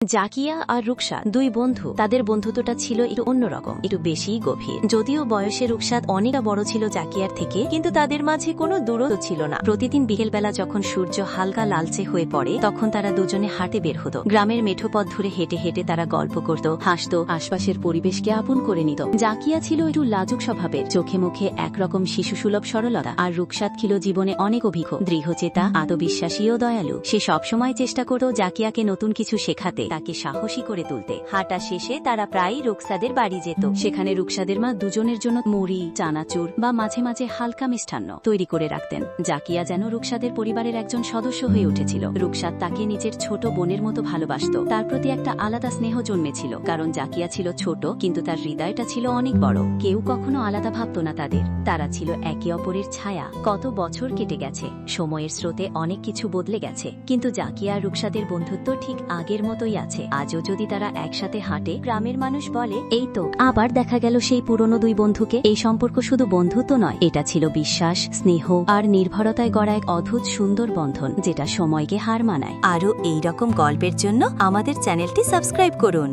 জাকিয়া আর রুকসাদ দুই বন্ধু। তাদের বন্ধুত্বটা ছিল একটু অন্যরকম, একটু বেশি গভীর। যদিও বয়সে রুকসাদ অনেকটা বড় ছিল জাকিয়ার থেকে, কিন্তু তাদের মাঝে কোনো দূরত্ব ছিল না। প্রতিদিন বিকেলবেলা যখন সূর্য হালকা লালচে হয়ে পড়ে, তখন তারা দুজনে হাঁটে বের হতো। গ্রামের মেঠো পথ ধরে হেঁটে হেঁটে তারা গল্প করত, হাসত, আশপাশের পরিবেশকে আপন করে নিত। জাকিয়া ছিল একটু লাজুক স্বভাবের, চোখে মুখে একরকম শিশুসুলভ সরলতা। আর রুকসাদ ছিল জীবনে অনেক অভিজ্ঞ, দৃঢ়চেতা, আত্মবিশ্বাসী ও দয়ালু। সে সবসময় চেষ্টা করত জাকিয়াকে নতুন কিছু শেখাতে, তাকে সাহসী করে তুলতে। হাঁটা শেষে তারা প্রায়ই রুকসাদের বাড়ি যেত। সেখানে রুকসাদের মা দুজনের জন্য মুড়ি, চানাচুর বা মাঝে মাঝে হালকা মিষ্টান্ন তৈরি করে রাখতেন। জাকিয়া যেন রুকসাদের পরিবারের একজন সদস্য হয়ে উঠেছিল। রুকসাদ তাকে নিজের ছোট বোনের মতো ভালোবাসত। তার প্রতি একটা আলাদা স্নেহ জন্মেছিল, কারণ জাকিয়া ছিল ছোট, কিন্তু তার হৃদয়টা ছিল অনেক বড়। কেউ কখনো আলাদা ভাবত না তাদের। তারা ছিল একে অপরের ছায়া। কত বছর কেটে গেছে, সময়ের স্রোতে অনেক কিছু বদলে গেছে, কিন্তু জাকিয়া আর রুকসাদের বন্ধুত্ব ঠিক আগের মতোই আছে। আজও যদি তারা একসাথে হাঁটে, গ্রামের মানুষ বলে, এই তো আবার দেখা গেল সেই পুরনো দুই বন্ধুকে। এই সম্পর্ক শুধু বন্ধুত্ব নয়, এটা ছিল বিশ্বাস, স্নেহ আর নির্ভরতায় গড়া এক অদ্ভুত সুন্দর বন্ধন, যেটা সময়কে হার মানায়। আরও এইরকম গল্পের জন্য আমাদের চ্যানেলটি সাবস্ক্রাইব করুন।